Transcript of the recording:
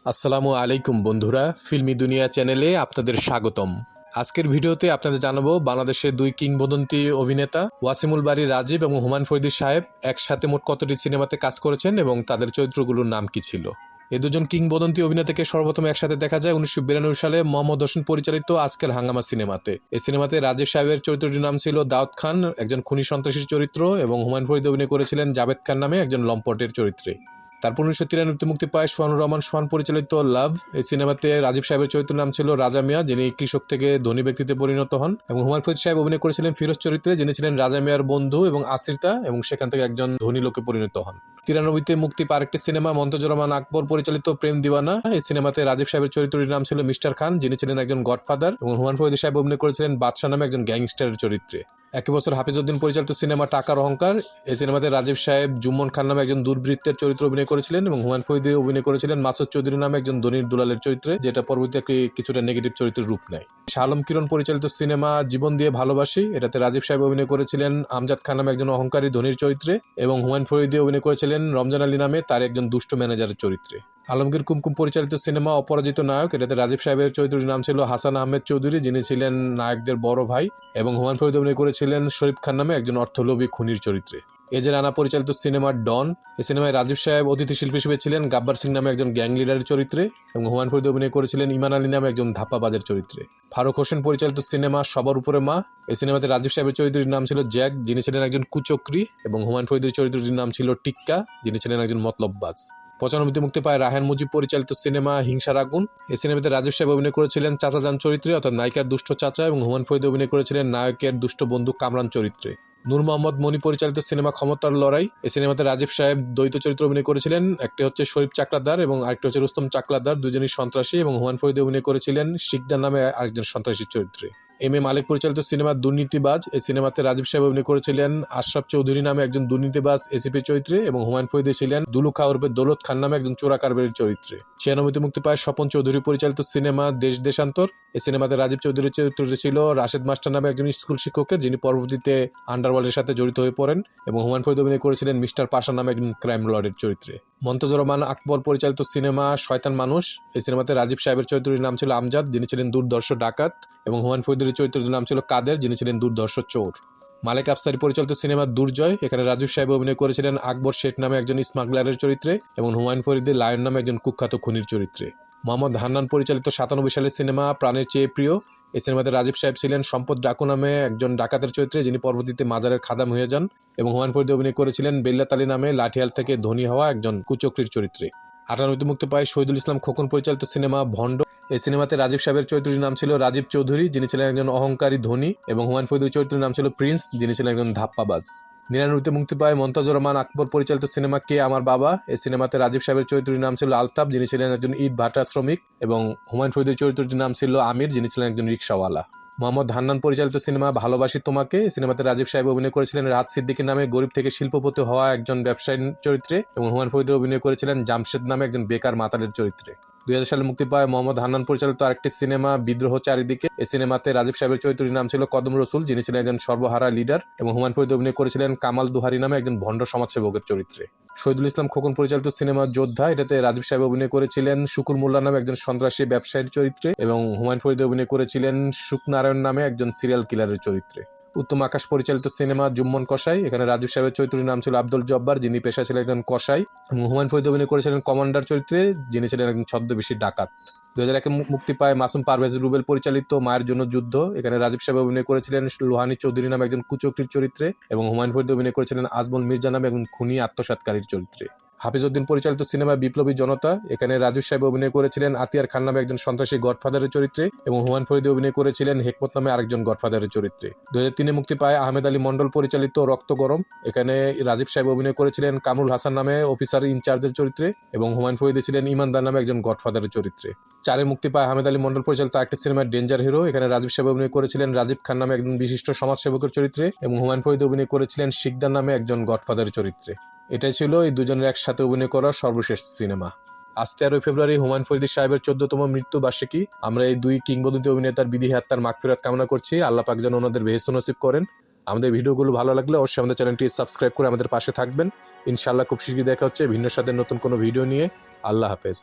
আসসালামু আলাইকুম বন্ধুরা, ফিল্মি দুনিয়া চ্যানেলে আপনাদের স্বাগতম। আজকের ভিডিওতে আপনাদের জানাবো বাংলাদেশের দুই কিংবদন্তি অভিনেতা ওয়াসিমুল বারী রাজীব এবং হুমায়ুন ফরিদী সাহেব একসাথে মোট কতটি সিনেমাতে কাজ করেছেন এবং তাদের চরিত্রগুলোর নাম কি ছিল। এই দুজন কিংবদন্তি অভিনেতাকে সর্বপ্রথম একসাথে দেখা যায় 1992 সালে মোহাম্মদ হোসেন পরিচালিত আজকের হাঙ্গামা সিনেমাতে। এই সিনেমাতে রাজীব সাহেবের চরিত্রটির নাম ছিল দাউদ খান, একজন খুনি সন্ত্রাসীর চরিত্র, এবং হুমায়ুন ফরিদী অভিনয় করেছিলেন জাভেদ খান নামে একজন লম্পটের চরিত্রে। তারপর 1993 মুক্তি পায় সোহানুর রহমান সোহান পরিচালিত লাভ। এই সিনেমাতে রাজীব সাহেবের চরিত্রের নাম ছিল রাজা মিয়া, যিনি কৃষক থেকে ধনী ব্যক্তিতে পরিণত হন, এবং হুমায়ুন ফরিদী সাহেব অভিনয় করেছিলেন ফিরোজ চরিত্রে, যিনি ছিলেন রাজা মিয়ার বন্ধু এবং আশ্রিতা, এবং সেখান থেকে একজন ধনী লোকে পরিণত হন। 93-তে মুক্তি পায় আরেকটি সিনেমা মন্তজুর রহমান আকবর পরিচালিত প্রেম দিওয়ানা। এই সিনেমাতে রাজীব সাহেবের চরিত্রটির নাম ছিল মিস্টার খান, যিনি ছিলেন একজন গডফাদার, এবং হুমায়ুন ফরিদী সাহেব অভিনয় করেছিলেন বাদশা নামে একজন গ্যাংস্টারের চরিত্রে। একই বছর হাফিজ উদ্দিন পরিচালিত সিনেমা টাকার অহংকার। এই সিনেমাতে রাজীব সাহেব জুম্মন খান নামে একজন দুর্বৃত্তের চরিত্র অভিনয় করেছিলেন, এবং হুমায়ুন ফরিদী অভিনয় করেছিলেন মাসুদ চৌধুরী নামে একজন ধনীর দুলালের চরিত্রে, যেটা পরবর্তীতে কিছুটা নেগেটিভ চরিত্রের রূপ নেয়। শাহ আলম কিরণ পরিচালিত সিনেমা জীবন দিয়ে ভালোবাসি। এটাতে রাজীব সাহেব অভিনয় করেছিলেন আমজাদ খান নামে একজন অহংকারী ধনীর চরিত্রে, এবং হুমায়ুন ফরিদী অভিনয় করেছিলেন রমজান আলী নামে তার একজন দুষ্ট ম্যানেজারের চরিত্রে। আলমগীর কুমকুম পরিচালিত সিনেমা অপরাজিত নায়ক। এটাতে রাজীব সাহেবের চরিত্রটির নাম ছিল হাসান আহমেদ চৌধুরী, যিনি ছিলেন নায়কদের বড় ভাই, এবং হুমায়ুন ফরিদী অভিনয় করেছিলেন শরীফ খান নামে একজন অর্থলোভী খুনির চরিত্রে। এজে রানা পরিচালিত সিনেমা ডন। এই সিনেমায় রাজীব সাহেব অতিথি শিল্পী হিসেবে ছিলেন গাব্বার সিং নামে একজন গ্যাং লিডারের চরিত্রে, এবং হুমায়ুন ফরিদী অভিনয় করেছিলেন ইমান আলী নামে একজন ধাপ্পাবাজের চরিত্রে। ফারুক হোসেন পরিচালিত সিনেমা সবার উপরে মা। এই সিনেমাতে রাজীব সাহেবের চরিত্রটির নাম ছিল জ্যাক, যিনি ছিলেন একজন কুচক্রী, এবং হুমায়ুন ফরিদীর চরিত্রটির নাম ছিল টিক্কা, যিনি ছিলেন একজন মতলববাজ। 95-তে মুক্তি পায় রায়হান মুজিব পরিচালিত সিনেমা হিংসার আগুন। এই সিনেমাতে রাজীব সাহেব অভিনয় করেছিলেন চাচা জান চরিত্রে, অর্থাৎ নায়িকার দুষ্ট চাচা, এবং হুমায়ুন ফরিদী অভিনয় করেছিলেন নায়কের দুষ্ট বন্ধু কামরান চরিত্রে। নূর মোহাম্মদ মনি পরিচালিত সিনেমা ক্ষমতার লড়াই। এই সিনেমাতে রাজীব সাহেব দ্বৈত চরিত্র অভিনয় করেছিলেন, একটি হচ্ছে শরীফ চাকলাদার এবং আরেকটি হচ্ছে রুস্তম চাকলাদার, দুজনই সন্ত্রাসী, এবং হুমায়ুন ফরিদী অভিনয় করেছিলেন শিকদার নামে আরেকজন সন্ত্রাসীর চরিত্রে। এম এ মালিক পরিচালিত সিনেমা দুর্নীতিবাজ। এই সিনেমাতে রাজীব সাহেব অভিনয় করেছিলেন আশরাফ চৌধুরী নামে একজন দুর্নীতিবাজ এসিপি চরিত্রে, এবং হুমায়ুন ফরিদী ছিলেন দুলু খা ওরফে দৌলত খান নামে একজন চোরা কারবারির চরিত্রে। 96-তে মুক্তি পায় স্বপন চৌধুরী পরিচালিত সিনেমা দেশ দেশান্তর। এই সিনেমাতে রাজীব চৌধুরীর চরিত্রটি ছিল রাশেদ মাস্টার নামে একজন স্কুল শিক্ষকের, যিনি পরবর্তীতে আন্ডারওয়ার্ল্ডের সাথে জড়িত হয়ে পড়েন, এবং হুমায়ুন ফরিদী অভিনয় করেছিলেন মিস্টার পাশা নামে একজন ক্রাইম লর্ডের চরিত্রে। মন্তজুর রহমান আকবর পরিচালিত সিনেমা শয়তান মানুষ। এই সিনেমাতে রাজীব সাহেবের চরিত্রটির নাম ছিল আমজাদ, যিনি ছিলেন দুর্ধর্ষ ডাকাত, এবং হুমায়ুন ফরিদীর চরিত্রটির নাম ছিল কাদের, যিনি ছিলেন দুর্ধর্ষ চোর। মালেক আফসারি পরিচালিত সিনেমা দুর্জয়। এখানে রাজীব সাহেব অভিনয় করেছিলেন আকবর শেখ নামে একজন স্মাগলারের চরিত্রে, এবং হুমায়ুন ফরিদী লায়ন নামে একজন কুখ্যাত খুনির চরিত্রে। মোহাম্মদ হান্নান পরিচালিত 97 সালের সিনেমা প্রাণের চেয়ে প্রিয়। এই সিনেমাতে রাজীব সাহেব ছিলেন সম্পদ ডাকু নামে একজন ডাকাতের চরিত্রে, যিনি পরবর্তীতে মাজারের খাদাম হয়ে যান, এবং হুমায়ুন ফরিদী অভিনয় করেছিলেন বেল্লাত আলী নামে লাঠিয়াল থেকে ধনী হওয়া একজন কুচক্রীর চরিত্রে। 98-তে মুক্তি পায় শহীদুল ইসলাম খোকন পরিচালিত সিনেমা ভণ্ড। এই সিনেমাতে রাজীব সাহেবের চরিত্রটির নাম ছিল রাজীব চৌধুরী, যিনি ছিলেন একজন অহংকারী ধনী, এবং হুমায়ুন ফরিদীর চরিত্রের নাম ছিল প্রিন্স, যিনি ছিলেন একজন ধাপ্পাবাজ। 99-তে মুক্তি পায় মন্তজুর রহমান আকবর পরিচালিত সিনেমা কে আমার বাবা। এই সিনেমাতে রাজীব সাহেবের চরিত্রটির নাম ছিল আলতাফ, যিনি ছিলেন একজন ইট ভাটা শ্রমিক, এবং হুমায়ুন ফরিদীর চরিত্রটির নাম ছিল আমির, যিনি ছিলেন একজন রিকশাওয়ালা। মোহাম্মদ হান্নান পরিচালিত সিনেমা ভালোবাসি তোমাকে। এই সিনেমাতে রাজীব সাহেব অভিনয় করেছিলেন রাজ সিদ্দিকী নামে গরিব থেকে শিল্পপতি হওয়া একজন ব্যবসায়ী চরিত্রে, এবং হুমায়ুন ফরিদী অভিনয় করেছিলেন জামশেদ নামে একজন বেকার মাতালের চরিত্রে। 2000 সালে মুক্তি পায় মোহাম্মদ হান্নান পরিচালিত আরেকটি সিনেমা বিদ্রোহ চারিদিকে। এই সিনেমাতে রাজীব সাহেবের চরিত্রটির নাম ছিল কদম রসুল, যিনি ছিলেন একজন সর্বহারা লিডার, এবং হুমায়ুন ফরিদী অভিনয় করেছিলেন কামাল দুহারি নামে একজন ভণ্ড সমাজসেবকের চরিত্রে। শহীদুল ইসলাম খোকন পরিচালিত সিনেমা যোদ্ধা। এটাতে রাজীব সাহেব অভিনয় করেছিলেন শুকুর মোল্লা নামে একজন সন্ত্রাসী ব্যবসায়ীর চরিত্রে, এবং হুমায়ুন ফরিদী অভিনয় করেছিলেন সুকনারায়ণ নামে একজন সিরিয়াল কিলারের চরিত্রে। উত্তম আকাশ পরিচালিত সিনেমা জুম্মন কসাই। এখানে রাজীব সাহেবের চরিত্রটির নাম ছিল আব্দুল জব্বার, যিনি পেশায় ছিলেন একজন কসাই, এবং হুমায়ুন ফরিদী অভিনয় করেছিলেন কমান্ডার চরিত্রে, যিনি ছিলেন একজন ছদ্মবেশী ডাকাত। 2001-এ মুক্তি পায় মাসুম পারভেজ রুবেল পরিচালিত মায়ের জন্য যুদ্ধ। এখানে রাজীব সাহেব অভিনয় করেছিলেন লোহানী চৌধুরী নামে একজন কুচক্রীর চরিত্রে, এবং হুমায়ুন ফরিদী অভিনয় করেছিলেন আজমল মির্জা নামে একজন খুনি আত্মসাৎকারীর চরিত্রে। হাফিজ উদ্দিন পরিচালিত সিনেমা বিপ্লবী জনতা। এখানে রাজীব সাহেব অভিনয় করেছিলেন আতিয়ার খান নামে একজন সন্ত্রাসী গডফাদারের চরিত্রে, এবং হুমায়ুন ফরিদী অভিনয় করেছিলেন হেকমত নামে আরেকজন গডফাদারের চরিত্রে। 2003-এ মুক্তি পায় আহমেদ আলী মন্ডল পরিচালিত রক্ত গরম। এখানে রাজীব সাহেব অভিনয় করেছিলেন কামরুল হাসান নামে অফিসার ইনচার্জের চরিত্রে, এবং হুমায়ুন ফরিদী ছিলেন ইমানদার নামে একজন গডফাদারের চরিত্রে। 4-এ মুক্তি পায় আহমেদ আলী মন্ডল পরিচালিত আরেকটি সিনেমা ডেঞ্জার হিরো। এখানে রাজীব সাহেব অভিনয় করেছিলেন রাজীব খান নামে একজন বিশিষ্ট সমাজসেবকের চরিত্রে, এবং হুমায়ুন ফরিদী অভিনয় করেছিলেন শিকদার নামে একজন গডফাদারের চরিত্রে। এটাই ছিল এই দুজনের একসাথে অভিনয় করা সর্বশেষ সিনেমা। আজ 13 ফেব্রুয়ারি হুমায়ুন ফরিদী সাহেবের 14তম মৃত্যু বার্ষিকী। আমরা এই দুই কিংবদন্তি অভিনেতার বিধি আত্মার মাগফিরাত কামনা করছি। আল্লাহ পাক যেন ওনাদের বেহেশত নসিব করেন। আমাদের ভিডিওগুলো ভালো লাগলে অবশ্যই আমাদের চ্যানেলটি সাবস্ক্রাইব করে আমাদের পাশে থাকবেন। ইনশাআল্লাহ খুব শীঘ্রই দেখা হচ্ছে ভিন্ন স্বাদের নতুন কোনো ভিডিও নিয়ে। আল্লাহ হাফেজ।